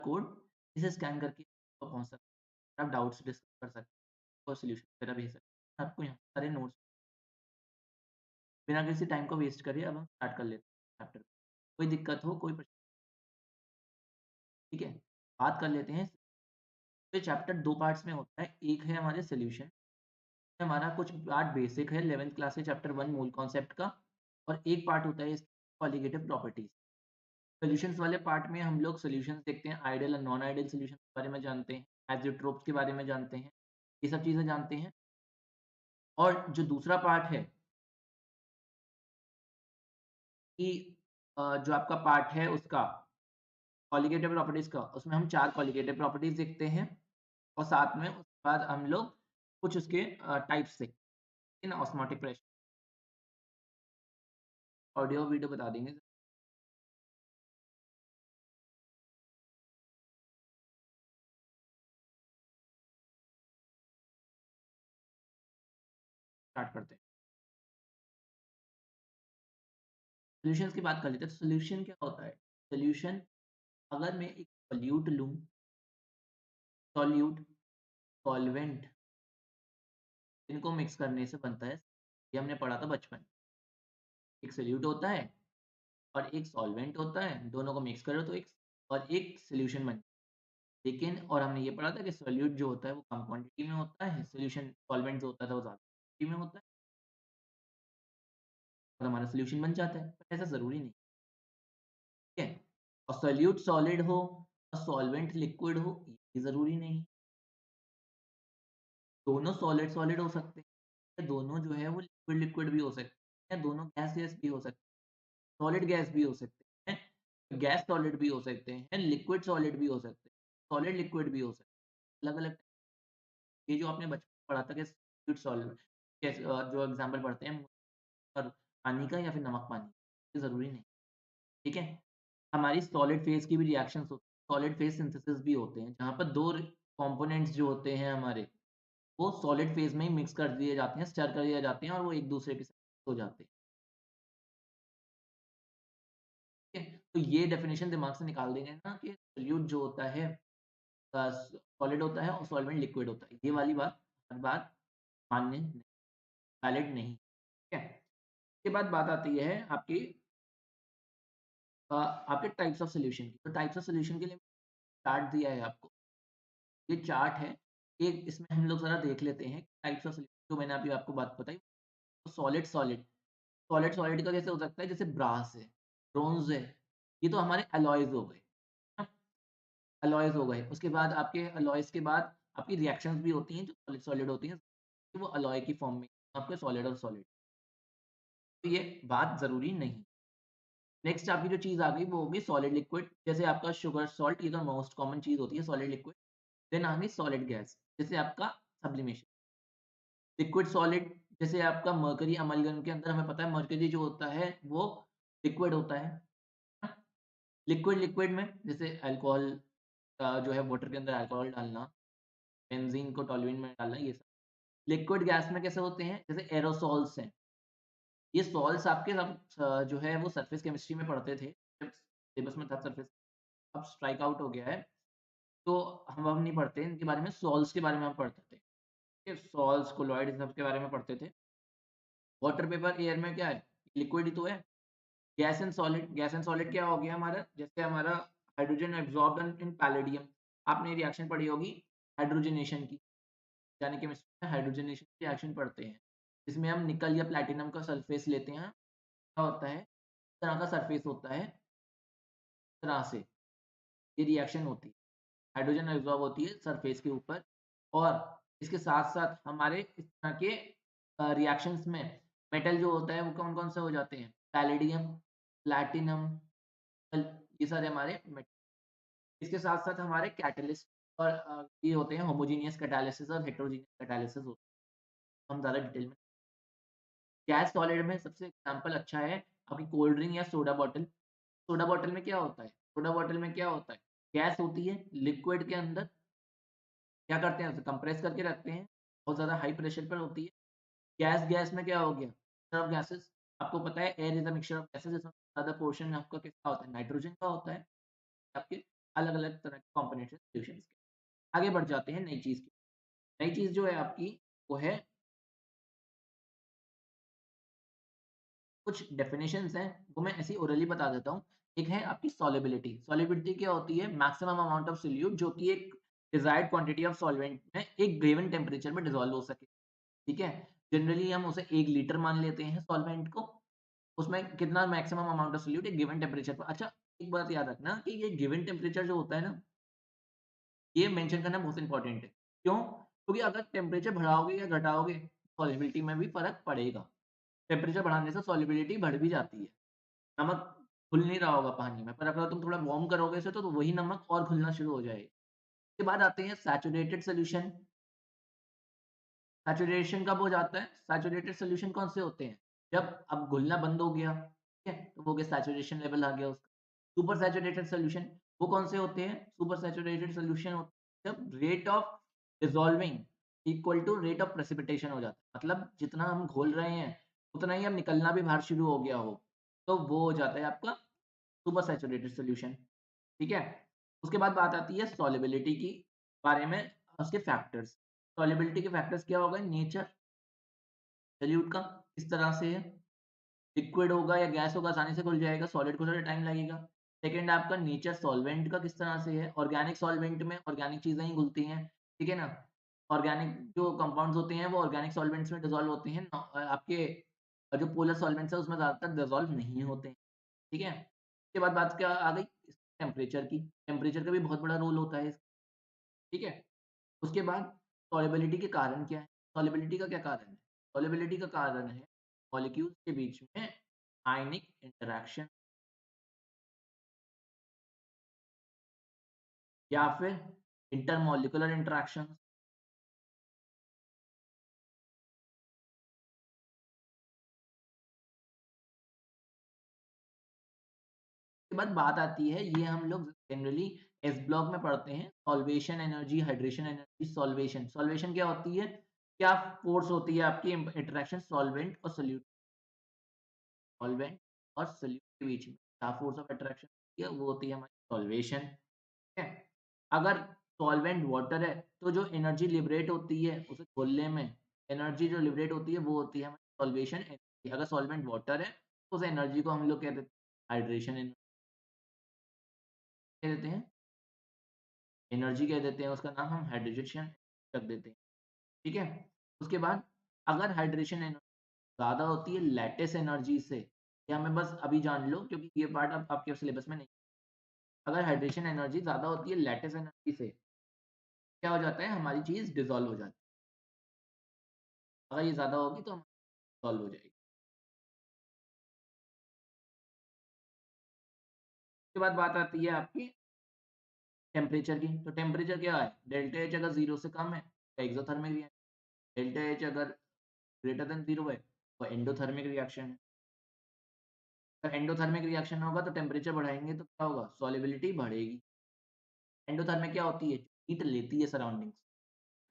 Code, इसे scan करके आप पहुँच सकते हैं। आप डाउट्स डिस्कस कर सकते हैं और सॉल्यूशन वगैरह भेज सकते हैं। आपको यहाँ सारे नोट्स बिना किसी टाइम को वेस्ट करे अब हम स्टार्ट कर लेते हैं चैप्टर। कोई दिक्कत हो, कोई ठीक है? बात कर लेते हैं। तो चैप्टर 2 पार्ट्स में होता है। एक है हमारे सॉल्यूशन, हमारा कुछ पार्ट बेसिक है 11th क्लास से चैप्टर 1 मूल कॉन्सेप्ट का, और एक पार्ट होता है कॉलिगेटिव प्रॉपर्टीज। सॉल्यूशंस वाले पार्ट में हम लोग सॉल्यूशंस देखते हैं, आइडियल और नॉन आइडियल सॉल्यूशन के बारे में जानते हैं, एज़ोट्रोप्स के बारे में जानते हैं, ये सब चीज़ें जानते हैं। और जो दूसरा पार्ट है कि जो आपका पार्ट है उसका कॉलिगेटिव प्रॉपर्टीज का, उसमें हम 4 कॉलिगेटिव प्रॉपर्टीज देखते हैं, और साथ में उसके बाद हम लोग कुछ उसके टाइप्स देखते हैं, ऑस्मोटिक प्रेशर। ऑडियो वीडियो बता देंगे, स्टार्ट करते हैं। सॉल्यूशंस की बात कर लेते हैं। तो सॉल्यूशन क्या होता है? सॉल्यूशन, अगर मैं एक सॉल्यूट लूँ, सॉल्यूट, सॉल्वेंट, इनको मिक्स करने से बनता है, ये हमने पढ़ा था बचपन में। एक सॉल्यूट होता है और एक सॉल्वेंट होता है, दोनों को मिक्स करो तो एक सॉल्यूशन बन। लेकिन और हमने ये पढ़ा था कि सॉल्यूट जो होता है वो कम क्वांटिटी में होता है, सॉल्यूशन सॉल्वेंट जो होता था वो ज़्यादा क्वांटिटी में होता है, और हमारा सॉल्यूशन बन जाता है। पर ऐसा ज़रूरी नहीं, ठीक है? और सॉल्यूट सॉलिड हो और सॉल्वेंट लिक्विड हो, ये ज़रूरी नहीं। दोनों सॉलिड सॉलिड हो सकते हैं, दोनों जो है वो लिक्विड लिक्विड भी हो सकते हैं, दोनों गैस गैस भी हो सकते हैं, सॉलिड गैस भी हो सकते हैं, गैस सॉलिड भी हो सकते हैं, लिक्विड सॉलिड भी हो सकते हैं, सॉलिड लिक्विड भी हो सकते हैं, अलग अलग। ये जो आपने बचपन में पढ़ा था कि लिक्विड सॉलिड, कैसे जो एग्जाम्पल पढ़ते हैं और पानी का या फिर नमक पानी, ये ज़रूरी नहीं, ठीक है? हमारी सॉलिड फेज़ की भी रिएक्शंस होती हैं, सॉलिड फेज़ सिंथेसिस भी होते हैं, जहाँ पर 2 कंपोनेंट्स जो होते हैं हमारे, वो सॉलिड फेज़ में ही मिक्स कर दिए जाते हैं, स्टर कर दिए जाते हैं, और वो एक-दूसरे के साथ हो जाते हैं, ठीक है? तो ये डेफिनिशन दिमाग से निकाल देंगे ना कि सॉल्यूट जो होता है सॉलिड होता है और सॉल्वेंट लिक्विड होता है। ये वाली बात हर बार मान्य नहीं, वैलिड नहीं, ठीक है? इसके बाद बात आती है आपके टाइप्स ऑफ सॉल्यूशन की। तो टाइप्स ऑफ सॉल्यूशन के लिए चार्ट दिया है आपको। ये चार्ट है, एक इसमें हम लोग ज़रा देख लेते हैं टाइप्स ऑफ सॉल्यूशन, जो मैंने अभी आपको बात बताई। तो सॉलिड सॉलिड, सॉलिड सॉलिड का जैसे हो सकता है, जैसे ब्रास है, ब्रोंज़ है, ये तो हमारे अलॉयज़ हो गए, है ना? अलॉयज़ हो गए। उसके बाद आपके अलॉयज़ के बाद आपकी रिएक्शंस भी होती हैं जो सॉलिड सॉलिड होती हैं, तो वो अलॉय की फॉर्म में आपके सॉलिड और सॉलिड। तो ये बात ज़रूरी नहीं। नेक्स्ट आपकी जो चीज़ आ गई वो होगी सॉलिड लिक्विड, जैसे आपका शुगर, सॉल्ट, ये तो मोस्ट कॉमन चीज़ होती है सॉलिड लिक्विड। देन आ गई सॉलिड गैस, जैसे आपका सब्लिमेशन। लिक्विड सॉलिड, जैसे आपका मरकरी अमलगम के अंदर हमें पता है मरकरी जो होता है वो लिक्विड होता है। लिक्विड लिक्विड में जैसे अल्कोहल जो है वाटर के अंदर अल्कोहल डालना, बेंजीन को टॉल्यूइन में डालना, ये सब। लिक्विड गैस में कैसे होते हैं, जैसे एरोसॉल्स हैं। ये सॉल्ट्स आपके सब जो है वो सरफेस केमिस्ट्री में पढ़ते थे, जब सिलेबस में था सरफेस। अब स्ट्राइक आउट हो गया है, तो हम अब नहीं पढ़ते इनके बारे में, सॉल्ट्स के बारे में हम पढ़ते थे। ठीक है? सॉल्ट्स, कोलॉइड, इन सब के बारे में पढ़ते थे। वाटर पेपर एयर में क्या है? लिक्विड ही तो है। Gas and solid, gas and solid क्या हो गया हमारा? जैसे हमारा हाइड्रोजन एब्ज़ॉर्ब्ड इन पैलेडियम। आपने रिएक्शन पढ़ी होगी हाइड्रोजनेशन की, यानी केमिस्ट्री में हाइड्रोजनेशन की रिएक्शन पढ़ते हैं। इसमें हम निकल या प्लैटिनम का सरफेस लेते हैं, क्या होता है? इस तरह का सरफेस होता है, इस तरह से ये रिएक्शन होती है। हाइड्रोजन एब्ज़ॉर्ब होती है सरफेस के ऊपर, और इसके साथ-साथ हमारे इस तरह के रिएक्शंस में मेटल जो होता है वो कौन-कौन से हो जाते हैं? पैलेडियम, प्लैटिनम, कल, ये सारे हमारे मेट। इसके साथ-साथ हमारे कैटलिस्ट और ये होते हैं होमोजेनियस कैटालिसिस और हेटेरोजेनियस कैटालिसिस होते हैं। हम ज़्यादा डिटेल में, गैस सॉलिड में सबसे एग्ज़ाम्पल अच्छा है आपकी कोल्ड ड्रिंक या सोडा बॉटल। सोडा बॉटल में क्या होता है? सोडा बॉटल में क्या होता है? गैस होती है, लिक्विड के अंदर क्या करते हैं, उसे कंप्रेस करके रखते हैं, बहुत ज़्यादा हाई प्रेशर पर होती है। गैस गैस में क्या हो गया? Mixture of gases. आपको पता है air is a mixture of gases, इसमें ज़्यादा पोर्शन आपका किसका होता है? नाइट्रोजन का होता है आपके। अलग-अलग तरह के कंपोनेंट्स हैं सॉल्यूशंस के। आगे बढ़ जाते हैं नई चीज़ की। नई चीज़ जो है आपकी वो है कुछ डेफिनिशंस हैं, वो मैं ऐसे ही ओरली बता देता हूँ। एक है आपकी सॉल्युबिलिटी। सॉल्युबिलिटी क्या होती है? मैक्सिमम अमाउंट ऑफ सोल्यूट जो कि एक डिजायर्ड क्वांटिटी ऑफ सॉल्वेंट में एक गिवन टेम्परेचर में डिसॉल्व हो सके। ठीक है? जनरली हम उसे 1 लीटर मान लेते हैं सॉल्वेंट को। उसमें कितना मैक्सिमम अमाउंट ऑफ सोल्यूट एक गिवन टेम्परेचर पर। अच्छा, एक बात याद रखना कि ये गिवन टेम्परेचर जो होता है ना, ये मेंशन करना बहुत इंपॉर्टेंट है। क्यों? क्योंकि अगर टेम्परेचर बढ़ाओगे या घटाओगे, सॉल्युबिलिटी में भी फ़र्क पड़ेगा। टेम्परेचर बढ़ाने से सॉल्युबिलिटी बढ़ भी जाती है। नमक घुल नहीं रहा होगा पानी में, पर अगर तुम थोड़ा वार्म करोगे इसे तो वही नमक और घुलना शुरू हो जाएगा। उसके बाद आते हैं सैचुरेटेड सॉल्यूशन। सैचुरेशन कब हो जाता है? सैचुरेटेड सॉल्यूशन कौन से होते हैं? जब अब घुलना बंद हो गया, ठीक है? तो वो हो गया सैचुरेशन लेवल आ गया उसका। सुपर सैचुरेटेड सॉल्यूशन वो कौन से होते हैं? सुपर सैचुरेटेड सॉल्यूशन होते हैं जब rate of dissolving equal to rate of precipitation हो जाता है। मतलब जितना हम घोल रहे हैं, उतना ही अब निकलना भी बाहर शुरू हो गया हो, तो वो हो जाता है आपका सुपर सैचुरेटेड सॉल्यूशन। ठीक है? उसके बाद बात आती है सॉल्युबिलिटी की बारे में, उसके फैक्टर्स। सॉल्युबिलिटी के फैक्टर्स क्या हो गए? नेचर सॉल्यूट का किस तरह से है, लिक्विड होगा या गैस होगा आसानी से घुल जाएगा, सॉलिड को थोड़ा टाइम लगेगा। सेकंड आपका नेचर सॉल्वेंट का किस तरह से है, ऑर्गेनिक सॉल्वेंट में ऑर्गेनिक चीज़ें ही घुलती हैं, ठीक है ना? ऑर्गेनिक जो कंपाउंड्स होते हैं वो ऑर्गेनिक सॉल्वेंट्स में डिसॉल्व होते हैं, आपके जो पोलर सॉल्वेंट्स है उसमें ज़्यादातर डिसॉल्व नहीं होते हैं, ठीक है? उसके बाद बात क्या आ गई? टेम्परेचर की। टेम्परेचर का भी बहुत बड़ा रोल होता है, ठीक है? उसके बाद सॉल्युबिलिटी के कारण क्या है? सॉल्युबिलिटी का क्या कारण है? सॉल्युबिलिटी का कारण है मॉलिक्यूल्स के बीच में आयनिक इंटरैक्शन या फिर इंटरमॉलिक्यूलर इंटरैक्शन। के बाद बात आती है, ये हम लोग जनरली एस ब्लॉक में पढ़ते हैं, solvation energy, hydration energy, solvation. Solvation क्या होती है? क्या फोर्स होती है आपकी इंटरैक्शन सॉल्वेंट और सोल्यूट, सॉल्वेंट और सोल्यूट के बीच में क्या फोर्स ऑफ अट्रैक्शन होती है, वो होती है हमारी सॉल्वेशन। है। अगर सॉल्वेंट वाटर है तो जो एनर्जी लिबरेट होती है उसे घोलने में, एनर्जी जो लिबरेट होती है वो होती है हमारी सॉल्वेशन एनर्जी। अगर सॉल्वेंट वाटर है तो उस एनर्जी को हम लोग कह देते हैं हाइड्रेशन एनर्जी कह देते हैं, एनर्जी कह देते हैं, उसका नाम हम हाइड्रेशन रख देते हैं। ठीक है? उसके बाद अगर हाइड्रेशन एनर्जी ज़्यादा होती है लैटिस एनर्जी से, ये हमें बस अभी जान लो क्योंकि ये पार्ट अब आपके सिलेबस में नहीं। अगर हाइड्रेशन एनर्जी ज़्यादा होती है लैटिस एनर्जी से, क्या हो जाता है? हमारी चीज़ डिसॉल्व हो जाती है। अगर ये ज़्यादा होगी तो सॉल्व हो जाएगी। उसके बाद बात आती है आपकी टेम्परेचर की। तो टेम्परेचर क्या है? डेल्टा एच अगर 0 से कम है तो एक्सोथर्मिक रिएक्शन, डेल्टा एच अगर ग्रेटर देन 0 है तो एंडोथर्मिक रिएक्शन है। अगर एंडोथर्मिक रिएक्शन होगा तो टेम्परेचर बढ़ाएँगे तो क्या होगा? सॉल्युबिलिटी बढ़ेगी। एंडोथर्मिक क्या होती है? हीट लेती है सराउंडिंग से।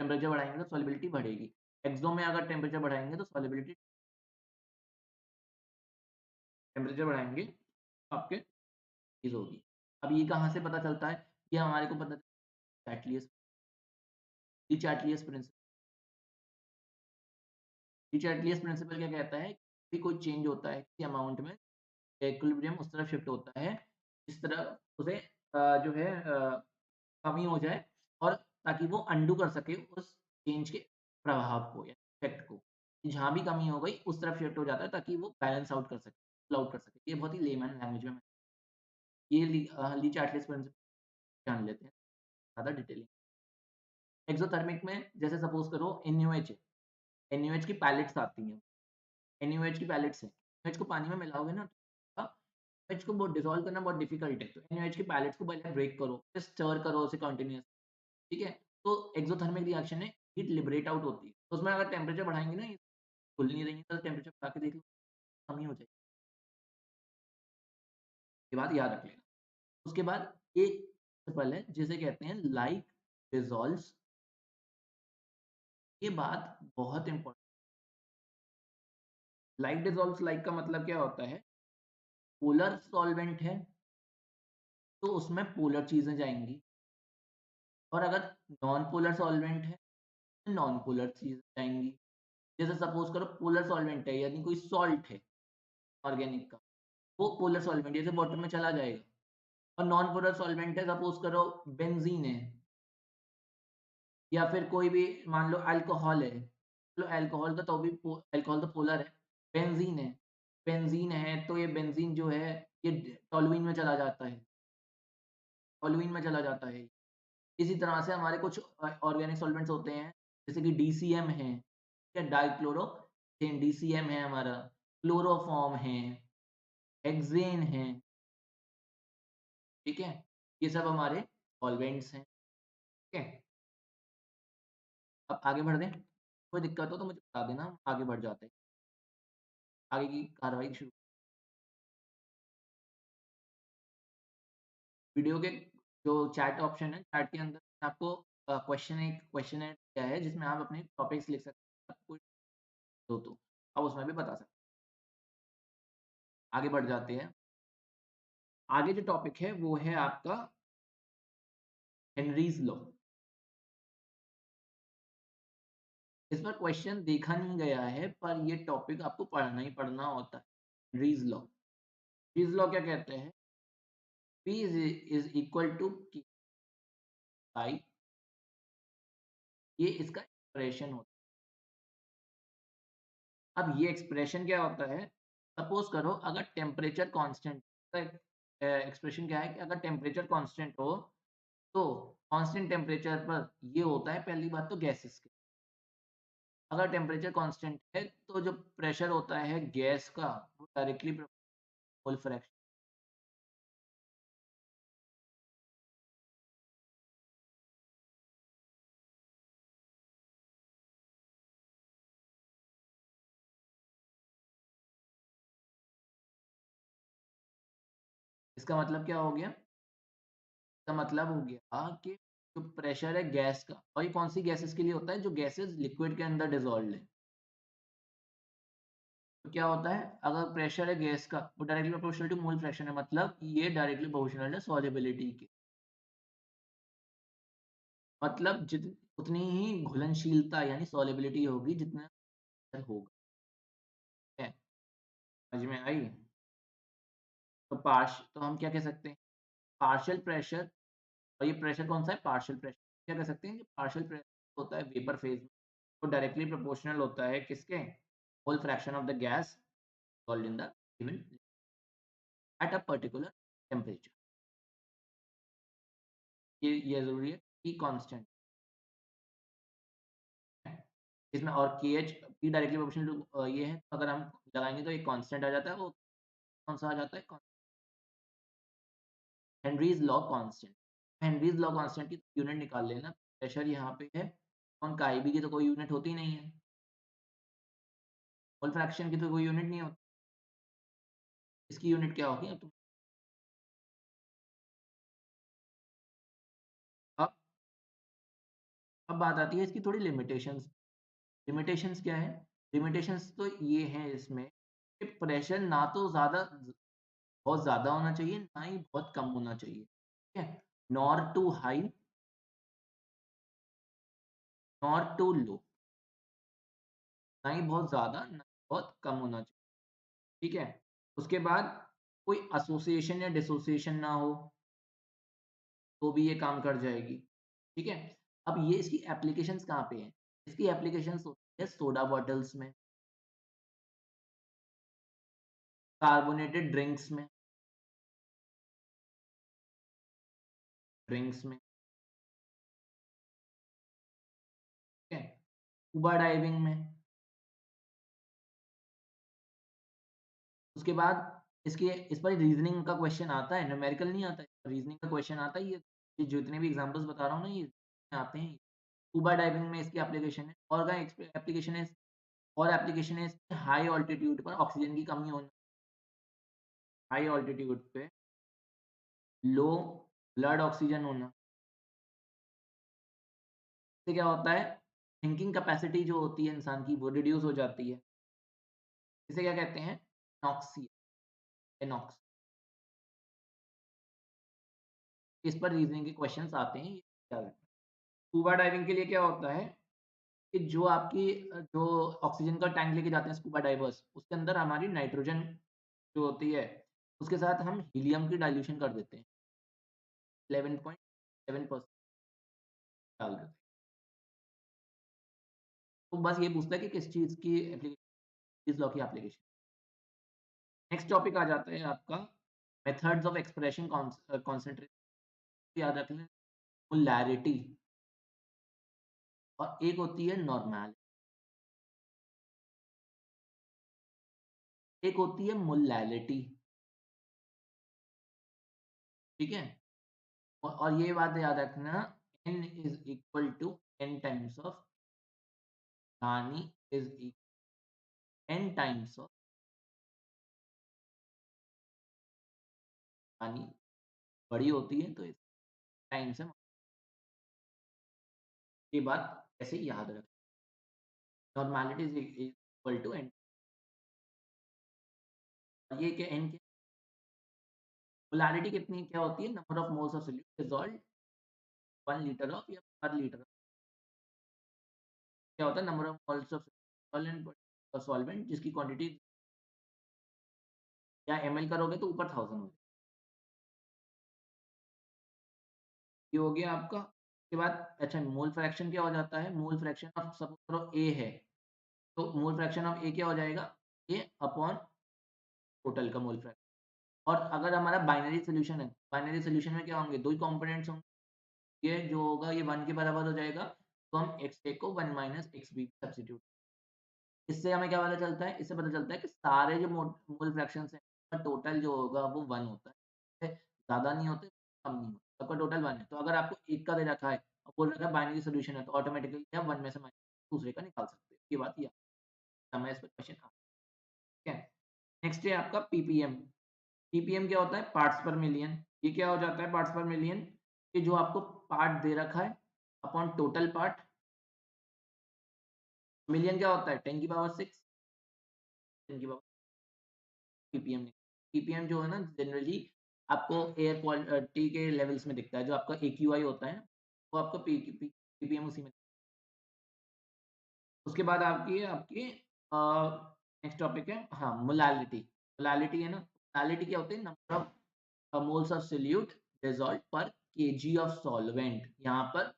टेम्परेचर बढ़ाएँगे तो सॉल्युबिलिटी बढ़ेगी। एक्सो में अगर टेम्परेचर बढ़ाएँगे तो सॉल्युबिलिटी, टेम्परेचर बढ़ाएँगे तो आपके चीज़ होगी। अब ये कहाँ से पता चलता है? ये हमारे को पता चैटलियस डी चैटलियस प्रिंसिपल। डिचैटलियस प्रिंसिपल क्या कहता है कि कोई चेंज होता है किसी अमाउंट में, इक्विलिब्रियम उस तरफ शिफ्ट होता है जिस तरह उसे जो है कमी हो जाए, और ताकि वो अंडू कर सके उस चेंज के प्रभाव को या इफेक्ट को। जहाँ भी कमी हो गई उस तरफ शिफ्ट हो जाता है ताकि वो बैलेंस आउट कर सके, पुल आउट कर सके। ये बहुत ही लेमैन लैंग्वेज में ये ली चार्टलेस प्रिंसिपल जान लेते हैं ज़्यादा डिटेलिंग। एक्सोथर्मिक में जैसे सपोज करो NaOH है, NaOH की पैलेट्स आती हैं। NaOH की पैलेट्स हैं। NaOH को पानी में मिलाओगे ना तो NaOH को बहुत डिसॉल्व करना बहुत डिफिकल्ट है। तो NaOH की पैलेट्स को पहले ब्रेक करो, फिर स्टर करो उसे कंटीन्यूअस, ठीक है? तो एक्सोथर्मिक रिएक्शन है, हीट लिबरेट आउट होती है। तो उसमें अगर टेम्परेचर बढ़ाएँगे ना, ये खुल नहीं रही है तो टेम्परेचर बढ़ा के देख लो, कमी हो जाएगी। ये बात याद रख लेना। उसके बाद एक प्रिंसिपल है जिसे कहते हैं लाइक डिसॉल्व्स। ये बात बहुत इम्पोर्टेंट। लाइक डिसॉल्व्स, लाइक का मतलब क्या होता है? पोलर सॉल्वेंट है, तो उसमें पोलर चीज़ें जाएँगी, और अगर नॉन पोलर सॉल्वेंट है, तो नॉन पोलर चीज़ें जाएँगी। जैसे सपोज़ करो पोलर सॉल्वेंट है, यानी कोई सॉल्ट है ऑर्गेनिक का, वो पोलर सॉल्वेंट जैसे वाटर में चला जाएगा। और नॉन पोलर सॉल्वेंट है, सपोज़ करो बेंज़ीन है, या फिर कोई भी मान लो अल्कोहल है, तो अल्कोहल का तो भी अल्कोहल तो पोलर है। बेंज़ीन है, तो ये बेंज़ीन जो है ये टॉलुइन में चला जाता है, टॉलुइन में चला जाता है। इसी तरह से हमारे कुछ ऑर्गेनिक सॉल्वेंट्स होते हैं, जैसे कि डीसीएम है, या डाइक्लोरोथेन डीसीएम है हमारा, क्लोरोफॉर्म है, हेक्सेन है, ठीक है? ये सब हमारे सॉल्वेंट्स हैं, ठीक है? अब आगे बढ़ दें? कोई दिक्कत हो तो मुझे बता देना, हम आगे बढ़ जाते हैं। आगे की कार्रवाई शुरू। वीडियो के जो चैट ऑप्शन है, चैट के अंदर आपको क्वेश्चन दिया है, जिसमें आप अपने टॉपिक्स लिख सकते हैं, आपको हो तो आप उसमें भी बता सकते हैं। आगे बढ़ जाते हैं। आगे जो टॉपिक है वो है आपका हेनरीज लॉ। इस पर क्वेश्चन देखा नहीं गया है, पर ये टॉपिक आपको पढ़ना ही पढ़ना होता है। हेनरीज लॉ, हेनरीज लॉ क्या कहते हैं? P is equal to K बाई, ये इसका एक्सप्रेशन होता है। अब ये एक्सप्रेशन क्या होता है? सपोज करो अगर टेम्परेचर कांस्टेंट, एक्सप्रेशन क्या है कि अगर टेम्परेचर कांस्टेंट हो, तो कांस्टेंट टेम्परेचर पर ये होता है, पहली बात तो गैसेस के। अगर टेम्परेचर कांस्टेंट है, तो जो प्रेशर होता है गैस का, वो डायरेक्टली मोल फ्रैक्शन। इसका मतलब क्या हो गया? इसका मतलब हो गया कि जो प्रेशर है गैस का, और ये कौन सी गैसेस के लिए होता है? जो गैसेस लिक्विड के अंदर डिसॉल्व है। तो क्या होता है, अगर प्रेशर है गैस का, वो directly proportional to mole fraction है, मतलब ये डायरेक्टली प्रोपोर्शनल है सॉल्युबिलिटी के। मतलब जितनी उतनी ही घुलनशीलता यानी सॉल्युबिलिटी होगी जितना होगा, है। समझ में आई? तो तो हम क्या कह सकते हैं? पार्शियल प्रेशर, और ये प्रेशर कौन सा है? Partial pressure. क्या कह सकते हैं कि पार्शियल प्रेशर होता है वेपर फेज में, तो डायरेक्टली प्रोपोर्शनल होता है किसके? Mole fraction of the gas solved in the given at a particular temperature. ये जरूरी है कि कांस्टेंट है इसमें, और K H P directly proportional to ये है, तो अगर हम लगाएंगे तो ये कांस्टेंट आ जाता है। वो कौन सा आ जाता है? Henry's law constant. Henry's law constant की यूनिट निकाल लेना। प्रेशर यहाँ पे है, और काईबी की तो कोई यूनिट होती नहीं है, मोल फ्रैक्शन की तो कोई यूनिट नहीं होती। इसकी यूनिट क्या होगी? अब अब बात आती है इसकी थोड़ी लिमिटेशंस। लिमिटेशंस क्या है? लिमिटेशंस तो ये हैं इसमें कि प्रेशर ना तो बहुत ज़्यादा होना चाहिए, ना ही बहुत कम होना चाहिए, ठीक है? Nor too high, nor too low, ना ही बहुत ज़्यादा, ना ही बहुत कम होना चाहिए, ठीक है? उसके बाद कोई एसोसिएशन या डिसोसिएशन ना हो, तो भी ये काम कर जाएगी, ठीक है? अब ये इसकी एप्लीकेशंस कहाँ पे हैं? इसकी एप्लीकेशंस होती है सोडा बॉटल्स में, कार्बोनेटेड ड्रिंक्स में, ठीक है? स्कूबा डाइविंग में। उसके बाद इस पर रीजनिंग का क्वेश्चन आता है, न्यूमेरिकल नहीं आता है, रीजनिंग का क्वेश्चन आता है। ये जितने भी एग्जांपल्स बता रहा हूँ ना, ये आते हैं। स्कूबा डाइविंग में इसकी एप्लीकेशन है, और का एप्लीकेशन है, और एप्लीकेशन है इसकी हाई ऑल्टीट्यूड पर ऑक्सीजन की कमी होना। हाई ऑल्टीट्यूड पे लो ब्लड ऑक्सीजन होना। इससे क्या होता है? थिंकिंग कैपेसिटी जो होती है इंसान की, वो रिड्यूस हो जाती है। इसे क्या कहते हैं? नॉक्सिया, एनॉक्स। इस पर रीजनिंग के क्वेश्चंस आते हैं, ये याद रखना। स्कूबा डाइविंग के लिए क्या होता है कि जो आपकी जो ऑक्सीजन का टैंक लेके जाते हैं स्कूबा डाइवर्स, उसके अंदर हमारी नाइट्रोजन जो होती है, उसके साथ हम हीलियम की डाइल्यूशन कर देते हैं, 11.7% डाल देते हैं। तो बस ये पूछता है कि किस चीज़ की एप्लीकेशन, किस लॉ की एप्लीकेशन। नेक्स्ट टॉपिक आ जाता है आपका मेथड्स ऑफ एक्सप्रेशन कॉन्सेंट्रेशन, याद रख लें, मोलैरिटी और एक होती है नॉर्मल, एक होती है मोलैलिटी, ठीक है? और ये बात याद रखना, n is equal to n times of नानी इज n टाइम्स ऑफ नानी, बड़ी होती है तो इस टाइम से ये बात ऐसे ही याद रख, normality is equal to n, और ये क्या n की मोलैरिटी कितनी क्या होती है, number of moles of solute dissolved 1 litre of या पर लीटर, क्या होता है number of moles of solvent जिसकी क्वांटिटी या ml करोगे तो ऊपर 1000 हो जाए। ये हो गया आपका। उसके बाद अच्छा मोल फ्रैक्शन क्या हो जाता है, मोल फ्रैक्शन ऑफ सपोज करो A है, तो मोल फ्रैक्शन ऑफ A क्या हो जाएगा, A अपॉन टोटल का मोल फ्रैक्शन। और अगर हमारा बाइनरी सॉल्यूशन है, बाइनरी सॉल्यूशन में क्या होंगे, दो ही कंपोनेंट्स होंगे, ये जो होगा ये 1 के बराबर हो जाएगा, तो हम x को 1 माइनस एक्स बी सब्स्टिट्यूट, इससे हमें क्या पता चलता है, इससे पता चलता है कि सारे जो मोल फ्रैक्शंस हैं टोटल जो होगा वो 1 होता है, ज़्यादा नहीं होते, कम नहीं होते, सबका टोटल 1 है। तो अगर आपको एक का दे रखा है और बोल रखा है बाइनरी सॉल्यूशन है, तो ऑटोमेटिकली आप 1 में से माइनस दूसरे का निकाल सकते हो। ये बात ये हमें इस पे क्वेश्चन आ, ठीक है। नेक्स्ट है आपका पीपीएम। पीपीएम क्या होता है, पार्ट्स पर मिलियन। ये क्या हो जाता है पार्ट्स पर मिलियन, कि जो आपको पार्ट दे रखा है अपॉन टोटल पार्ट, मिलियन क्या होता है 10 की पावर 6, 10 की पावर पीपीएम। पीपीएम जो है ना जनरली आपको एयर क्वालिटी के लेवल्स में दिखता है, जो आपका एक्यूआई होता है वो आपका पीपीएम उसी में। उसके बाद आपकी आपकी नेक्स्ट टॉपिक है हाँ मोलालिटी। मोलालिटी है ना, मोलालिटी क्या होती है, number of moles of solute dissolved पर केजी ऑफ सॉल्वेंट। यहाँ पर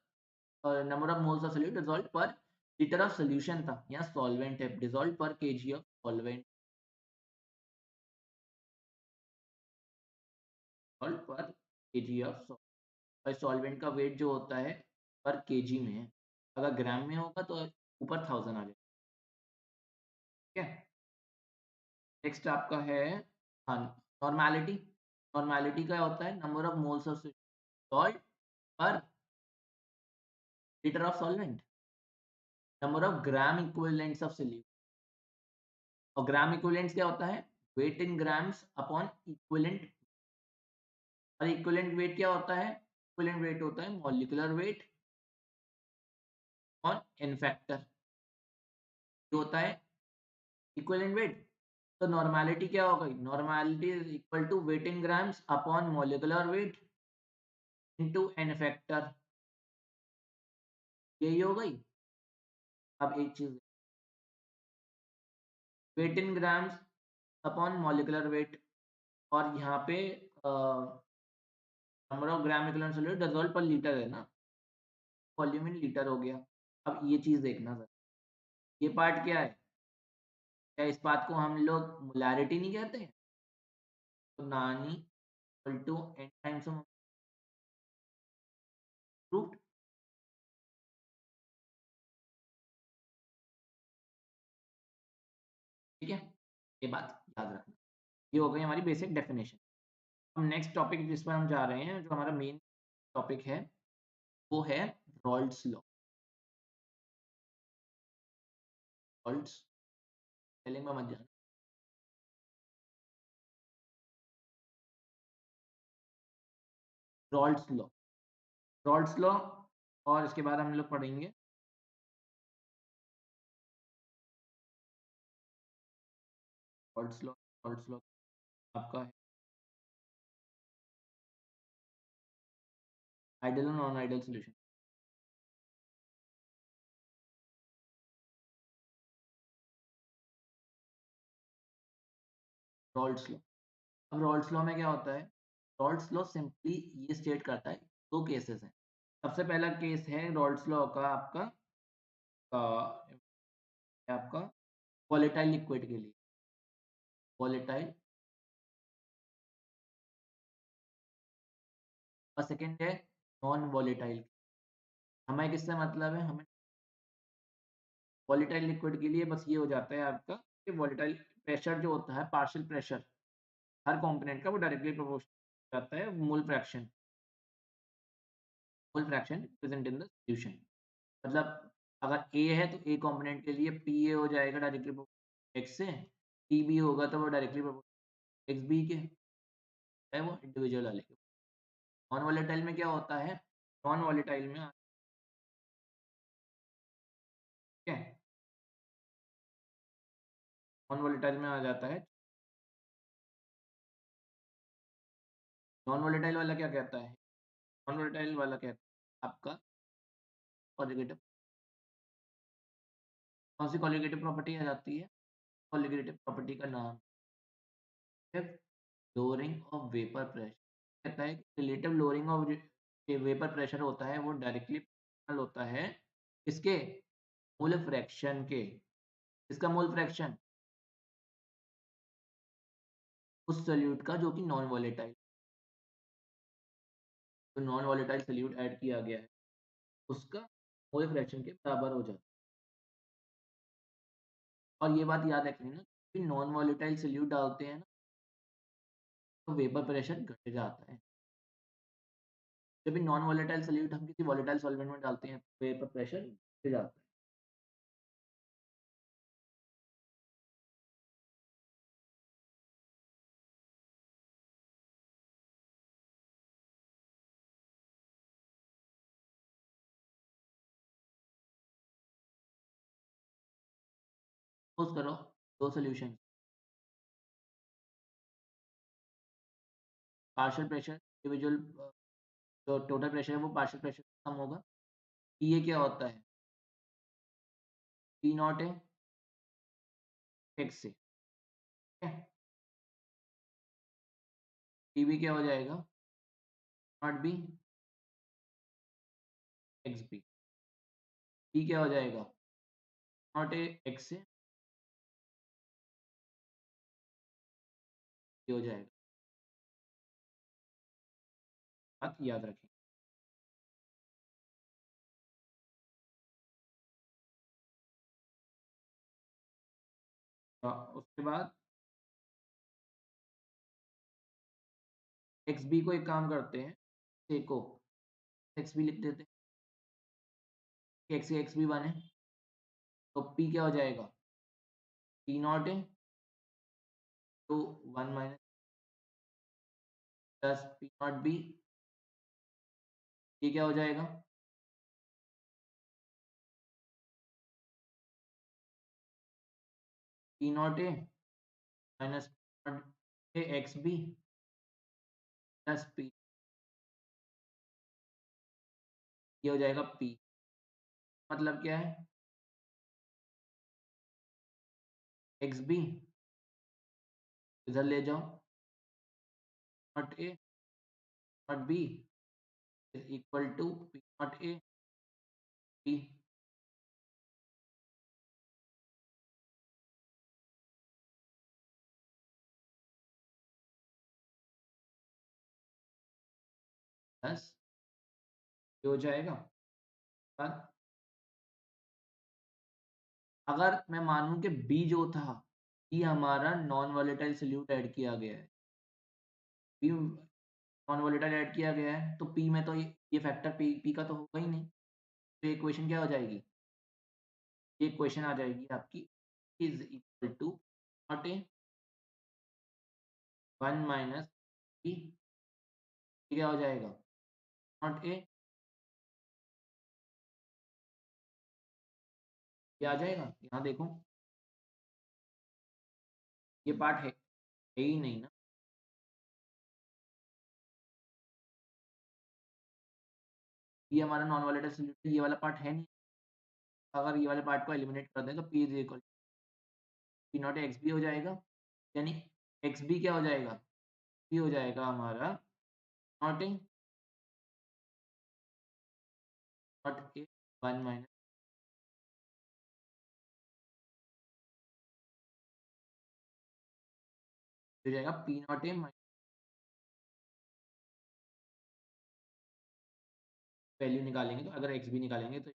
number of moles of solute dissolved per litre of solution था, यहाँ सॉल्वेंट है, डिसॉल्व्ड पर केजी ऑफ सॉल्वेंट, डिसॉल्व्ड पर केजी ऑफ और सॉल्वेंट का वेट जो होता है पर केजी में है, अगर ग्राम में होगा तो ऊपर 1000 आ जाएगा, ठीक है। नेक्स्ट आपका है हाँ नॉर्मैलिटी। नॉर्मैलिटी का होता है number of moles of salt पर litre of solvent, number of gram equivalents of solute. और ग्राम इक्विवेलेंट्स क्या होता है, weight in grams upon equivalent, और इक्विवेलेंट वेट क्या होता है, इक्विवेलेंट वेट होता है molecular weight on N factor, जो होता है इक्विवेलेंट वेट। तो नॉर्मैलिटी क्या हो गई, normality is equal to weight in grams upon molecular weight into N factor, यही हो गई। अब एक चीज, weight in grams upon molecular weight, और यहाँ पे number of gram equivalent solute dissolved per litre है ना, वॉल्यूम इन लीटर हो गया। अब ये चीज देखना सर, ये पार्ट क्या है, क्या इस बात को हम लोग मोलैरिटी नहीं कहते हैं, तो नानी equal to N times of प्रूफ्ड, ठीक है। ये बात याद रखना, ये हो गई हमारी बेसिक डेफिनेशन। अब नेक्स्ट टॉपिक जिस पर हम जा रहे हैं, जो हमारा मेन टॉपिक है, वो है रॉल्ड्स लॉ। रॉल्ड्स स्पेलिंग में मत जाना, रॉल्ड्स लॉ, रॉल्ड्स लॉ। और इसके बाद हम लोग पढ़ेंगे रॉल्ड्स लॉ। रॉल्ड्स लॉ आपका है आइडियल और नॉन आइडियल सॉल्यूशन। रॉल्ड्स लॉ। अब रॉल्ड्स लॉ में क्या होता है? रॉल्ड्स लॉ सिंपली ये स्टेट करता है, दो केसेस हैं। सबसे पहला केस है रॉल्ड्स लॉ का आपका आपका वॉलेटाइल लिक्विड के लिए, वॉलेटाइल। और सेकंड है नॉन वॉलेटाइल। हमें किससे मतलब है? हमें वॉलेटाइल लिक्विड के लिए बस ये हो जाता है आपका कि वॉलेटाइल प्रेशर जो होता है, पार्शियल प्रेशर हर कंपोनेंट का, वो डायरेक्टली प्रोपोर्शनल जाता है mole fraction present in the solution. मतलब अगर ए है तो ए कंपोनेंट के लिए पी ए हो जाएगा डायरेक्टली एक्स से, टी बी होगा तो वो डायरेक्टली एक्स बी के है, वो इंडिविजुअल वाले के। नॉन वॉलेटाइल में क्या होता है? नॉन वॉलेटाइल में क्या है? नॉन वॉलेटाइल में आ जाता है। नॉन वॉलेटाइल वाला क्या कहता है? नॉन वॉलेटाइल वाला कहता है आपका कॉन्जुगेटिव। कौन सी कॉन्जुगेटिव प्रॉपर्टी आ जाती है? कॉन्जुगेटिव प्रॉपर्टी का नाम है लोअरिंग ऑफ वेपर प्रेशर। कहता है कि relative lowering of vapour pressure होता है वो डायरेक्टली प्रोपोर्शनल होता है किसके? मोल फ्रैक्शन के। इसका मोल फ्रैक्शन उस सॉल्यूट का जो कि नॉन वॉलेटाइल, जो नॉन वॉलेटाइल सॉल्यूट ऐड किया गया है उसका मोल फ्रैक्शन के बराबर हो जाता है। और ये बात याद रखनी ना कि नॉन वॉलेटाइल सॉल्यूट डालते हैं ना तो वेपर प्रेशर घट जाता है। जब भी नॉन वॉलेटाइल सॉल्यूट हम किसी वॉलेटाइल सॉल्वेंट में डालते हैं वेपर प्रेशर घट जाता है। सपोज करो दो सॉल्यूशन, पार्शियल प्रेशर इंडिविजुअल, जो टोटल प्रेशर है वो पार्शियल प्रेशर से कम होगा। ये क्या होता है? पी नॉट है एक्स से, ठीक है। पी भी क्या हो जाएगा? Naught B X B. P क्या हो जाएगा? नॉट ए एक्स से ये हो जाएगा। बात याद रखें। उसके बाद एक्स बी को एक काम करते हैं, ए को एक्स बी लिख देते हैं, एक्स बी बने तो पी क्या हो जाएगा? पी नॉट है तो 1 minus plus P naught B, ये क्या हो जाएगा? P naught A minus P naught A X B plus P, ये हो जाएगा पी। मतलब क्या है? एक्स बी इधर ले जाओ, naught A naught B equal to P naught A B plus ये हो जाएगा। पर अगर मैं मानूं कि बी जो था, बी हमारा नॉन वॉलेटाइल सॉल्यूट ऐड किया गया है, पी नॉन वॉलेटाइल ऐड किया गया है तो पी में तो ये फैक्टर पी का तो होगा ही नहीं। तो ये इक्वेशन क्या हो जाएगी? ये इक्वेशन आ जाएगी आपकी is equal to naught A 1 minus P, क्या हो जाएगा? नॉट ए, ये आ जाएगा। यहाँ देखो ये पार्ट है ही नहीं ना। ये हमारा नॉन वॉलेटाइल सॉल्यूशन, ये वाला पार्ट है नहीं। अगर ये वाले पार्ट को एलिमिनेट कर दें तो P is equal P naught X B हो जाएगा, यानी एक्स बी क्या हो जाएगा, बी हो जाएगा हमारा not A naught A 1 minus हो जाएगा P naught A minus value निकालेंगे, तो अगर एक्स बी निकालेंगे तो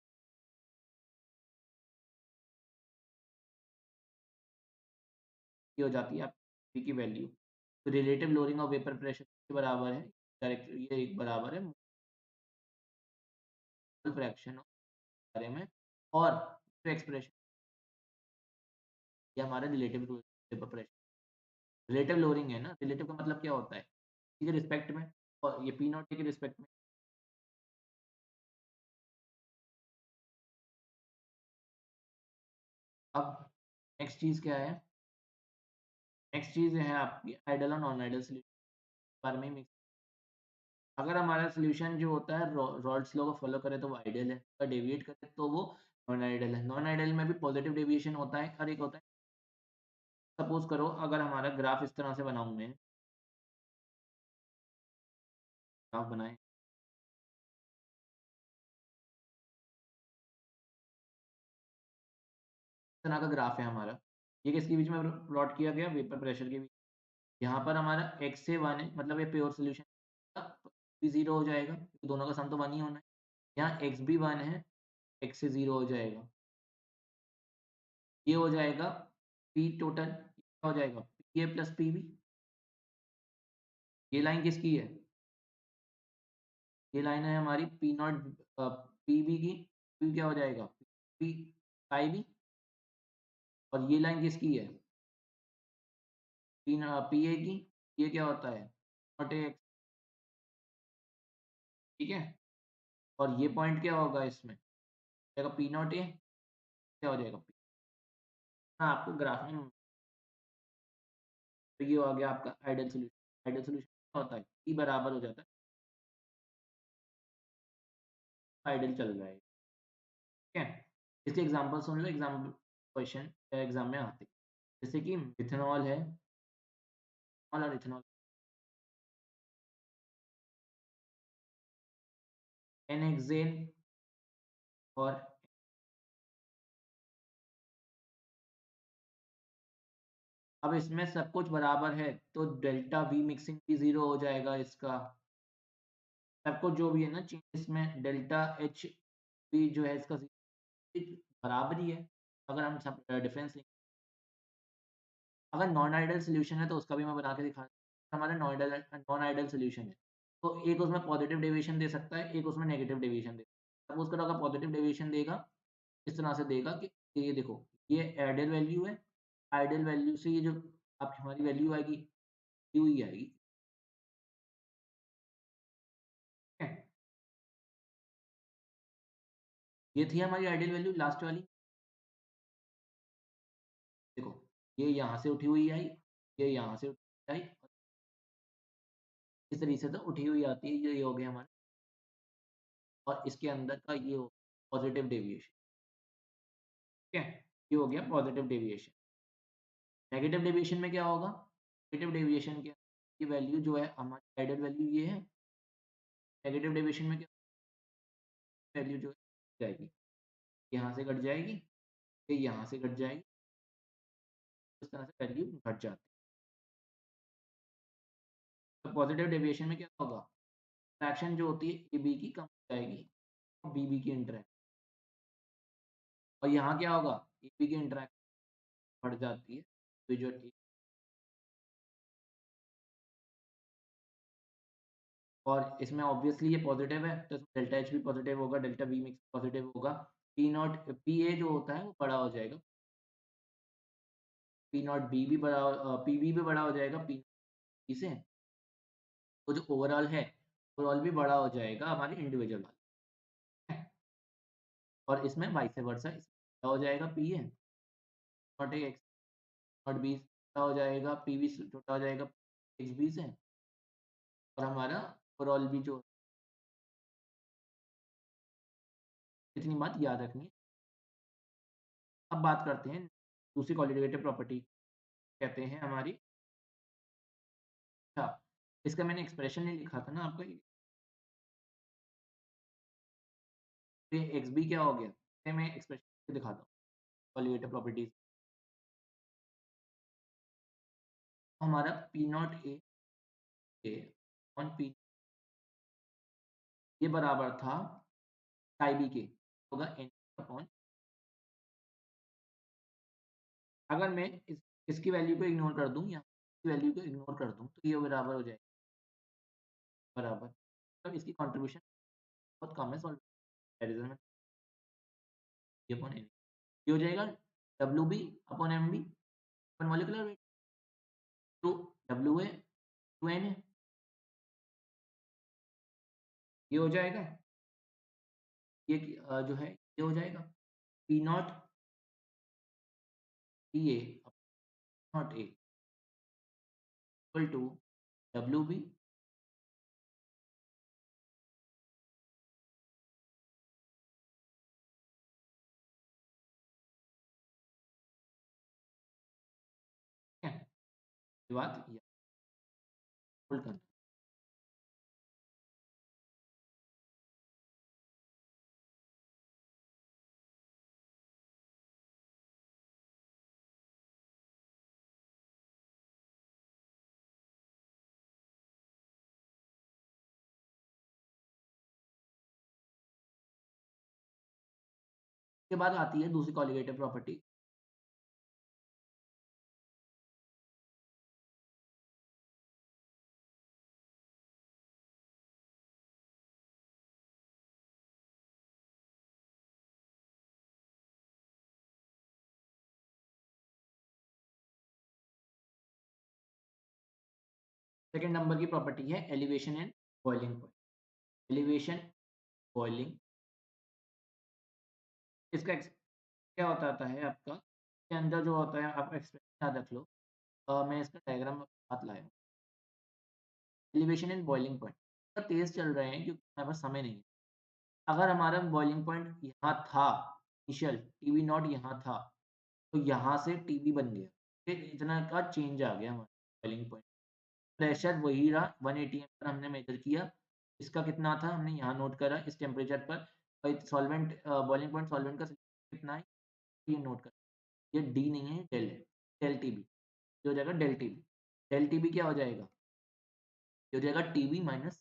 ये हो जाती है आपकी की वैल्यू। तो relative lowering of vapour pressure के बराबर है, डायरेक्ट ये एक बराबर है मोल फ्रैक्शन बारे में, और जो एक्सप्रेशन ये हमारा relative vapour pressure, relative lowering है ना, रिलेटिव का मतलब क्या होता है, इसके रिस्पेक्ट में, और ये पी नॉट के रिस्पेक्ट में। अब नेक्स्ट चीज़ क्या है, नेक्स्ट चीज़ है आपकी आइडल और नॉन आइडल सोल्यूशन के बारे में ही। अगर हमारा सोल्यूशन जो होता है रॉल्स लॉ को फॉलो करे तो वो आइडियल है, अगर डेविएट करे तो वो नॉन आइडियल है। नॉन आइडियल में भी पॉजिटिव डेविएशन होता है और एक होता है, सपोज करो अगर हमारा ग्राफ इस तरह से बनाऊं मैं, ग्राफ बनाए इस तरह का ग्राफ है हमारा, ये किसके बीच में प्लॉट किया गया, वेपर प्रेशर के बीच। यहाँ पर हमारा x से 1 है, मतलब ये प्योर सोल्यूशन भी 0 हो जाएगा, दोनों का सम तो 1 ही होना है। यहाँ x भी 1 है, x से 0 हो जाएगा, ये हो जाएगा p टोटल, क्या हो जाएगा P A plus P B. ये लाइन किसकी है, ये लाइन है हमारी पी नॉट पी बी की, पी क्या हो जाएगा पी आई बी, और ये लाइन किसकी है पी ए की, ये क्या होता है नॉट ए, ठीक है। और ये पॉइंट क्या होगा इसमें, जाएगा पी नॉट ए, क्या हो जाएगा हाँ आपको ग्राफ में, तो ये हो गया आपका आइडियल सोल्यूशन। आइडियल सोल्यूशन क्या होता है, ई बराबर हो जाता है, आइडियल चल रहा है, ठीक है। इसके एग्जांपल सुन लो, एग्जाम्पल क्वेश्चन एग्जाम में आते हैं। जैसे कि मिथेनॉल है, और इथेनॉल, एनहेक्सेन और, अब इसमें सब कुछ बराबर है तो डेल्टा वी मिक्सिंग भी 0 हो जाएगा इसका, सब कुछ जो भी है ना चेंज इसमें डेल्टा एच भी जो है इसका बराबर ही है। अगर हम सब डिफरेंस लेंगे, अगर नॉन आइडियल सोल्यूशन है तो उसका भी मैं बना के दिखा, हमारा नॉन आइडियल सोल्यूशन है तो एक उसमें पॉजिटिव डेविएशन दे सकता है, एक उसमें नेगेटिव डेविएशन दे सकता है। सपोज करो अगर पॉजिटिव डेविएशन देगा, इस तरह से देगा कि ये देखो ये आइडियल वैल्यू है, आइडियल वैल्यू से ये जो आपकी हमारी वैल्यू आएगी ये हुई आएगी, ठीक है। ये थी हमारी आइडियल वैल्यू लास्ट वाली, देखो ये यहाँ से उठी हुई आई, ये यहाँ से उठी आई, इस तरीके से तो उठी हुई आती है, ये हो गया हमारा, और इसके अंदर का ये पॉजिटिव डेविएशन, ठीक है। ये हो गया पॉजिटिव डेविएशन। नेगेटिव डेविएशन में क्या होगा, नेगेटिव डेविएशन के ये वैल्यू जो है हमारी आइडियल वैल्यू ये है, नेगेटिव डेविएशन में क्या वैल्यू जो है जाएगी, यहाँ से घट जाएगी, ये यहाँ से घट जाएगी, इस तरह से वैल्यू घट जाती है। तो पॉजिटिव डेविएशन में क्या होगा, फ्रैक्शन जो होती है ए बी की कम हो जाएगी, बी बी की इंटरेक्ट, और यहाँ क्या होगा ए बी की इंटरेक्ट बढ़ जाती है, तो जो और इसमें ऑब्वियसली ये पॉजिटिव है तो इसमें डेल्टा एच भी पॉजिटिव होगा, डेल्टा वी मिक्स पॉजिटिव होगा, पी नॉट पी ए जो होता है वो बड़ा हो जाएगा, पी नॉट बी भी बड़ा, पी बी भी बड़ा हो जाएगा पी से, तो जो ओवरऑल है ओवरऑल भी बड़ा हो जाएगा हमारी इंडिविजुअल वाला, और इसमें वाइस वर्सा इसमें हो जाएगा P A naught A x not be छोटा हो जाएगा, पी बी छोटा हो जाएगा एक्स बी से, और हमारा ओवरऑल भी जो इतनी बात याद रखनी है। अब बात करते हैं दूसरी कॉलिगेटिव प्रॉपर्टी कहते हैं हमारी। अच्छा, इसका मैंने एक्सप्रेशन नहीं लिखा था ना आपको, ये एक्स बी क्या हो गया, ये मैं एक्सप्रेशन दिखाता हूँ कॉलिगेटिव प्रॉपर्टीज। हमारा P naught A on P ये बराबर था टाई बी के, होगा एन अपॉन, अगर मैं इसकी वैल्यू को इग्नोर कर दूं या इसकी वैल्यू को इग्नोर कर दूं तो ये बराबर हो जाएगा, बराबर तब इसकी कंट्रीब्यूशन बहुत कम है सॉल्व कंपैरिजन में, ये अपॉन एन ये हो जाएगा W B upon M B upon molecular weight, तो डब्ल्यू ए टू एन है, ये हो जाएगा, ये जो है ये हो जाएगा P naught P A naught A equal to W B, ठीक है, ये बात होल्ड करना। उसके बाद आती है दूसरी कॉलिगेटिव प्रॉपर्टी, सेकंड नंबर की प्रॉपर्टी है elevation and boiling point. Elevation boiling इसका क्या होता है आपका, इसके अंदर जो होता है आप एक्सप्रेशन याद रख लो, मैं इसका डायग्राम हाथ लाया हूँ। एलिवेशन एंड बॉइलिंग पॉइंट तेज चल रहे हैं क्योंकि हमारे पास समय नहीं है। अगर हमारा बॉइलिंग पॉइंट यहाँ था इनिशियल टीवी नॉट यहाँ था, तो यहाँ से टीवी बन गया, फिर इतना का चेंज आ गया हमारा बॉइलिंग पॉइंट। प्रेशर वही रहा 180 पर हमने मेजर किया, इसका कितना था हमने यहाँ नोट करा इस टेम्परेचर पर, सॉल्वेंट बॉइलिंग पॉइंट सॉल्वेंट का कितना है ये नोट कर, ये डी नहीं है डेल है, डेल टी बी, ये हो जाएगा del T B, del T B क्या हो जाएगा, ये हो जाएगा टी बी माइनस,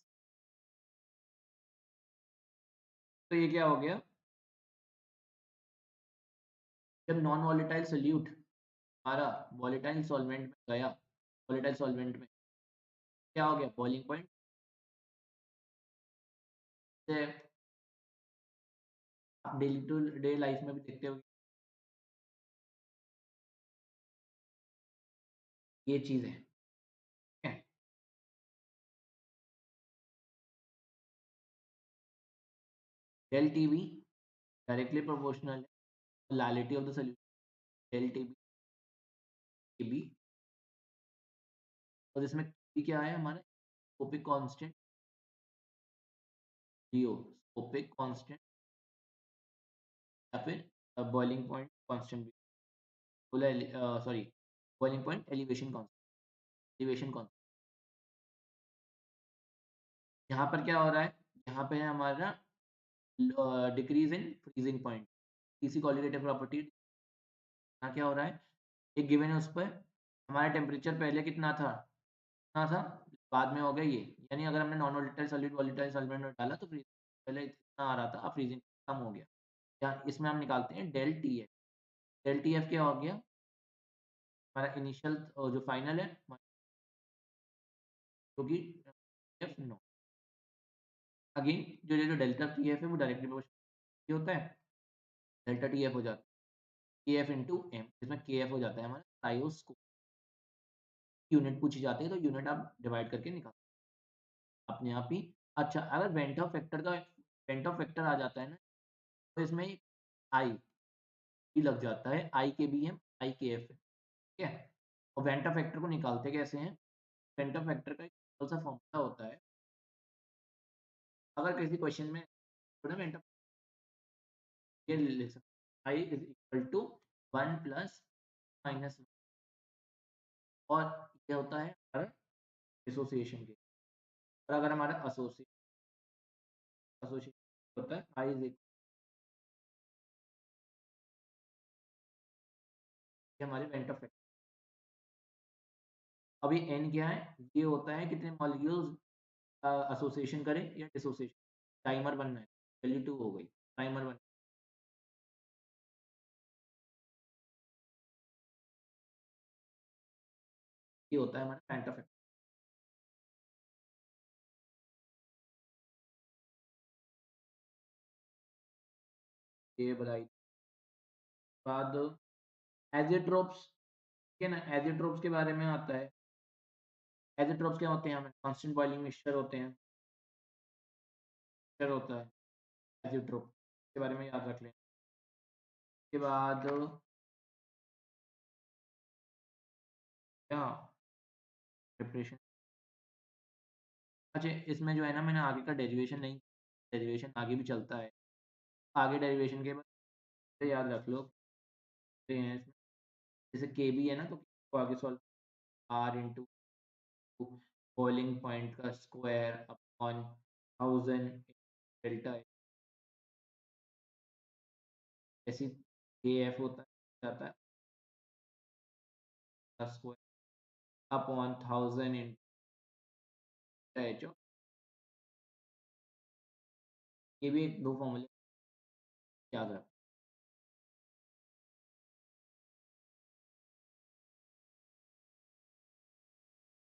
तो ये क्या हो गया, जब नॉन वॉलेटाइल सोल्यूट हमारा वॉलेटाइल सॉल्वेंट में गया, वॉलेटाइल सॉल्वेंट में क्या हो गया बॉइलिंग पॉइंट से, आप डेली टू डे लाइफ में भी देखते हो ये चीज़ है, del T B directly proportional है molality of the solution del T B, और इसमें T क्या है हमारा स्कोपिक कांस्टेंट, डीओ स्कोपिक कांस्टेंट या फिर बॉइलिंग पॉइंट कांस्टेंट भी बोला, sorry boiling point elevation constant, elevation constant. यहाँ पर क्या हो रहा है, यहाँ पे है हमारा डिक्रीज इन फ्रीजिंग पॉइंट, तीसरी क्वालिटेटिव प्रॉपर्टी, यहाँ क्या हो रहा है एक गिवन है उस पर हमारा टेम्परेचर पहले कितना था बाद में हो गया ये, यानी अगर हमने non volatile solid volatile solvent में डाला तो फ्रीज पहले इतना आ रहा था, अब फ्रीजिंग कम हो गया, या इसमें हम निकालते हैं del T F, del T F क्या हो गया हमारा इनिशियल जो फाइनल है, क्योंकि एफ नो, अगेन जो डेल्टा टी एफ है वो डायरेक्टली प्रोपोर्शनल होता है, डेल्टा टी एफ हो जाता है के एफ इंटू एम, जिसमें के एफ हो जाता है हमारा क्रायोस्कोप, यूनिट पूछी जाती है तो यूनिट आप डिवाइड करके निकाल अपने आप ही। अच्छा, अगर वेंट ऑफ फैक्टर आ जाता है ना, तो इसमें आई भी लग जाता है, आई के बी एम आई के एफ है, ठीक है। और वेंट ऑफ फैक्टर को निकालते कैसे हैं, वेंट ऑफ फैक्टर का एक सिंपल सा फॉर्मूला होता है, अगर किसी क्वेश्चन में थोड़ा वेंट ये लिख सकते हैं, I is equal to 1 plus minus, और ये होता है हमारा एसोसिएशन के, और अगर हमारा एसोसिएशन होता है I इज इक्वल, ये हमारे वेंट ऑफ, अभी n क्या है, ये होता है कितने मॉलिक्यूल्स एसोसिएशन करें या डिसोसिएशन, टाइमर बनना है, वैल्यू 2 हो गई, टाइमर बन, ये होता है हमारा पेंटा फैक्टर। ये बताइए बाद एजेट्रोप्स, ठीक है ना, एजेट्रोप्स के बारे में आता है। एजेट्रोप्स क्या होते हैं, हमें कांस्टेंट बॉइलिंग मिक्सचर होते हैं, मिक्सचर होता है एजेट्रोप, के बारे में याद रख लें। उसके बाद क्या प्रिपरेशन, अच्छा इसमें जो है ना, मैंने आगे का डेरिवेशन नहीं, डेरिवेशन आगे भी चलता है, आगे डेरिवेशन के बाद याद रख लो, तो हैं इसमें, जैसे के बी है ना, तो को आगे solve, R into boiling point का स्क्वायर अपॉन 1000 डेल्टा, ऐसी के एफ होता है, जाता है स्क्वायर अपॉन 1000 इंटू एच, ये भी एक दो फॉर्मूले याद रख।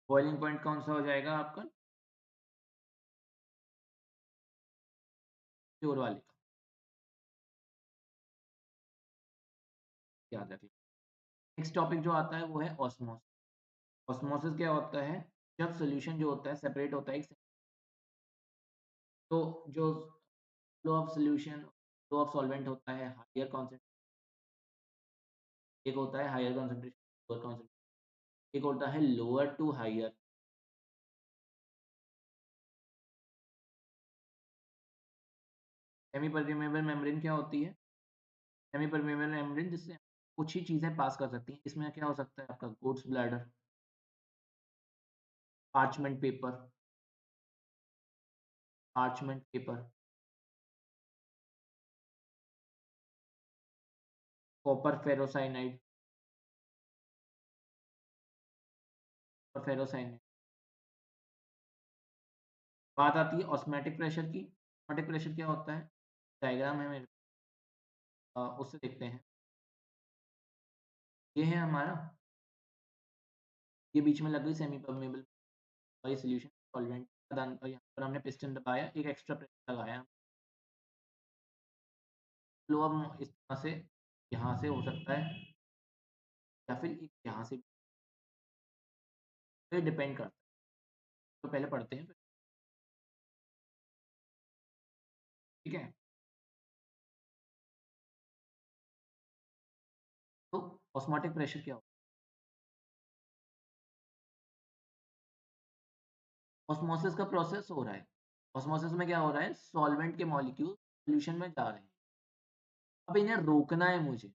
बॉइलिंग पॉइंट कौन सा हो जाएगा आपका, प्योर वाले का, याद रखिए। नेक्स्ट टॉपिक जो आता है वो है ऑस्मोसिस। ऑस्मोसिस क्या होता है, जब सोल्यूशन जो होता है सेपरेट होता है तो जो flow of solution, flow of solvent होता है हायर कॉन्सेंट्रेशन, एक होता है हायर कॉन्सेंट्रेशन, लोअर कॉन्सेंट्रेशन, एक होता है lower to higher. Semi permeable membrane क्या होती है, सेमी परमेबल मेम्ब्रेन जिससे कुछ ही चीजें पास कर सकती हैं, इसमें क्या हो सकता है आपका goods bladder, parchment paper, parchment paper, copper ferrocyanide और फेरोसाइनाइड। बात आती है ऑस्मैटिक प्रेशर की, ऑस्मैटिक प्रेशर क्या होता है, डायग्राम है मेरे, उससे देखते हैं। ये है हमारा, ये बीच में लग गई सेमी परमेबल, और ये सोल्यूशन सॉल्वेंट प्रदान, और यहाँ पर हमने पिस्टन दबाया, एक एक्स्ट्रा प्रेशर लगाया, फ्लो अब इस तरह से यहाँ से हो सकता है, या फिर एक यहाँ से, तो ये डिपेंड करता है, तो पहले पढ़ते हैं, ठीक है। तो ऑस्मोटिक प्रेशर क्या होता है, ऑस्मोसिस का प्रोसेस हो रहा है, ऑस्मोसिस में क्या हो रहा है, सॉल्वेंट के मॉलिक्यूल सोल्यूशन में जा रहे हैं, अब इन्हें रोकना है मुझे,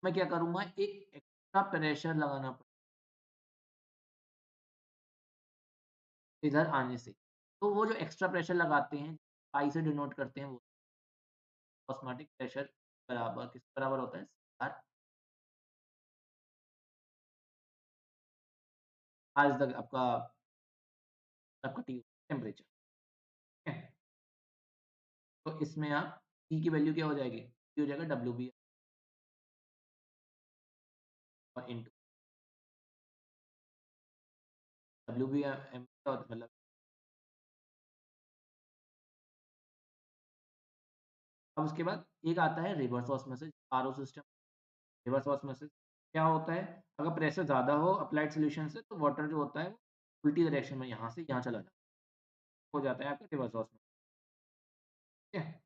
मैं क्या करूंगा, एक एक्स्ट्रा प्रेशर लगाना पड़ेगा इधर आने से, तो वो जो एक्स्ट्रा प्रेशर लगाते हैं, आई से डिनोट करते हैं, वो ऑस्मोटिक प्रेशर बराबर किस बराबर होता है, आर, आज तक आपका, आपका टी टेम्परेचर, ठीक है। तो इसमें आप टी की वैल्यू क्या हो जाएगी, टी हो जाएगा डब्ल्यू बी, और इंटू डब्ल्यू बी एम का मतलब, अब उसके बाद एक आता है reverse osmosis, RO system. Reverse osmosis क्या होता है, अगर प्रेशर ज़्यादा हो अप्लाइड सॉल्यूशन से, तो वाटर जो होता है वो उल्टी डायरेक्शन में यहाँ से यहाँ चला जाता है, हो जाता है आपका रिवर्स ऑस्मोसिस, ठीक है।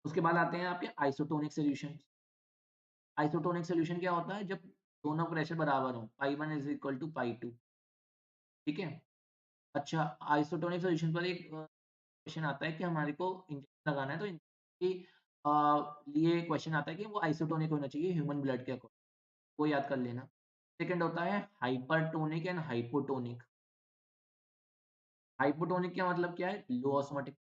उसके बाद आते हैं आपके आइसोटोनिक सॉल्यूशन। आइसोटोनिक सॉल्यूशन क्या होता है, जब दोनों प्रेशर बराबर हो, pi one is equal to pi two, ठीक है। अच्छा आइसोटोनिक सॉल्यूशन पर एक क्वेश्चन आता है कि हमारे को इंजेक्शन लगाना है, तो इंजेक्शन के लिए क्वेश्चन आता है कि वो आइसोटोनिक होना चाहिए ह्यूमन ब्लड के अकॉर्डिंग, वो याद कर लेना। सेकंड होता है हाइपरटोनिक एंड हाइपोटोनिक। हाइपोटोनिक का मतलब क्या है? लो ऑस्मोटिक।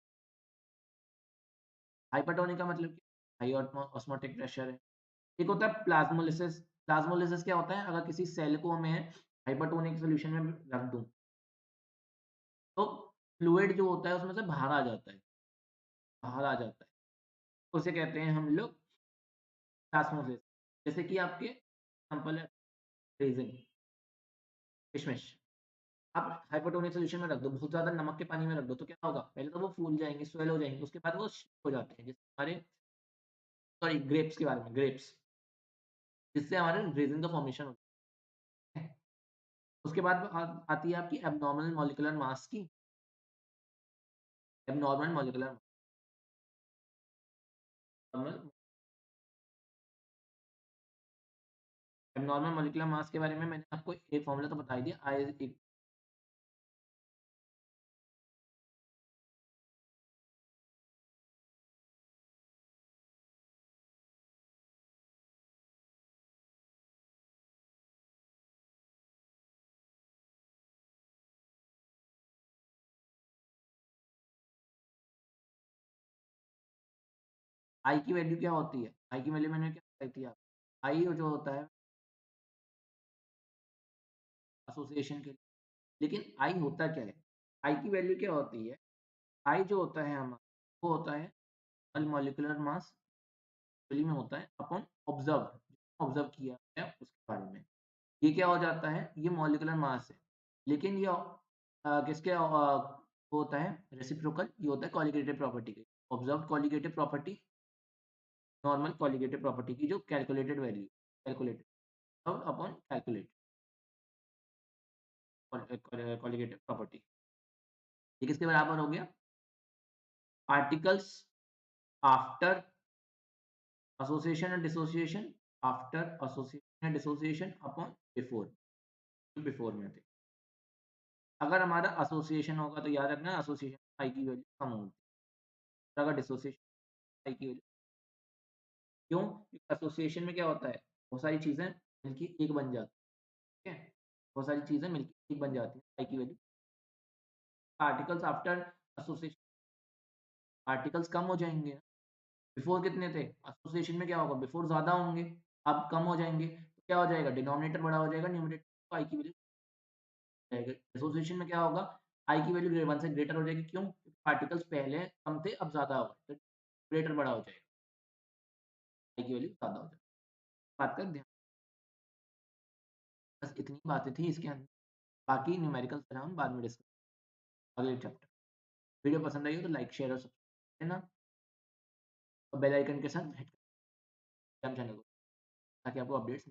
हाइपरटोनिक का मतलब क्या है? हाई ऑस्मोटिक प्रेशर है। एक होता है प्लाज्मोलिसिस। प्लाज्मोलिसिस क्या होता है? अगर किसी सेल को मैं हाइपरटोनिक सॉल्यूशन में रख दूं, तो फ्लूइड जो होता है उसमें से बाहर आ जाता है, बाहर आ जाता है। उसे कहते हैं हम लोग प्लाज्मोलिसिस। जैसे कि आपके एग्जांपल है रेज़िन, किशमिश। आप हाइपोटोनिक सॉल्यूशन में रख दो, बहुत ज़्यादा नमक के पानी में रख दो, तो क्या होगा? पहले तो वो फूल जाएँगे, स्वेल हो जाएँगे, उसके बाद वो हो जाते हैं। जैसे हमारे सॉरी ग्रेप्स के बारे में, ग्रेप्स, जिससे हमारे रेज़िन का फॉर्मेशन होता है। उसके बाद आती है आपकी एब्नॉर्मल मॉलिक्यूलर मास की। Abnormal molecular normal abnormal molecular mass के बारे में मैंने आपको एक फॉर्मूला तो बता ही दिया। आई एक आई की वैल्यू क्या होती है? आई की वैल्यू मैंने क्या बताई थी आपको? आई जो होता है एसोसिएशन के लिए। लेकिन आई होता क्या है? आई की वैल्यू क्या होती है? आई जो होता है हमारा, वो होता है मॉलिक्यूलर मास एक्चुअली में होता है अपॉन ऑब्जर्व ऑब्जर्व किया है उसके बारे में। ये क्या हो जाता है? ये मॉलिक्यूलर मास है। लेकिन ये किसके होता है रेसिप्रोकल, ये होता है कॉलिगेटिव प्रॉपर्टी के। Observe colligative property, normal colligative property की जो calculated value, calculated upon calculate colligative property. ये किसके बराबर हो गया? Particles after association and dissociation, after association and dissociation upon before, before में थे। अगर हमारा एसोसिएशन होगा तो याद रखना एसोसिएशन आई की वैल्यू कम होगी, अगर डिसोसिएशन आई की वैल्यू। क्यों? एसोसिएशन में क्या होता है? बहुत सारी चीजें मिलके एक बन जाती है, ठीक है? बहुत सारी चीजें मिलके एक बन जाती है, आई की वैल्यू। पार्टिकल्स आफ्टर एसोसिएशन, पार्टिकल्स कम हो जाएंगे। बिफोर कितने थे? एसोसिएशन में क्या होगा? बिफोर ज्यादा होंगे, अब कम हो जाएंगे, तो क्या हो जाएगा? डिनोमिनेटर बड़ा हो जाएगा, न्यूमरेटर आई की वैल्यू जाएगा। एसोसिएशन में क्या होगा? आई की वैल्यू 1 से ग्रेटर हो जाएगी। क्यों? पार्टिकल्स पहले कम थे, अब ज्यादा हो गए, तो न्यूमरेटर बड़ा हो जाएगा, आई की वैल्यू ज्यादा हो जाएगी। बात का ध्यान, बस इतनी बातें थी इसके अंदर। बाकी न्यूमेरिकल्स पर हम बाद में डिस्कस अगले चैप्टर। वीडियो पसंद आई हो तो लाइक शेयर और सब्सक्राइब करना, और बेल आइकन के साथ हिट करना चैनल को, ताकि आपको अपडेट्स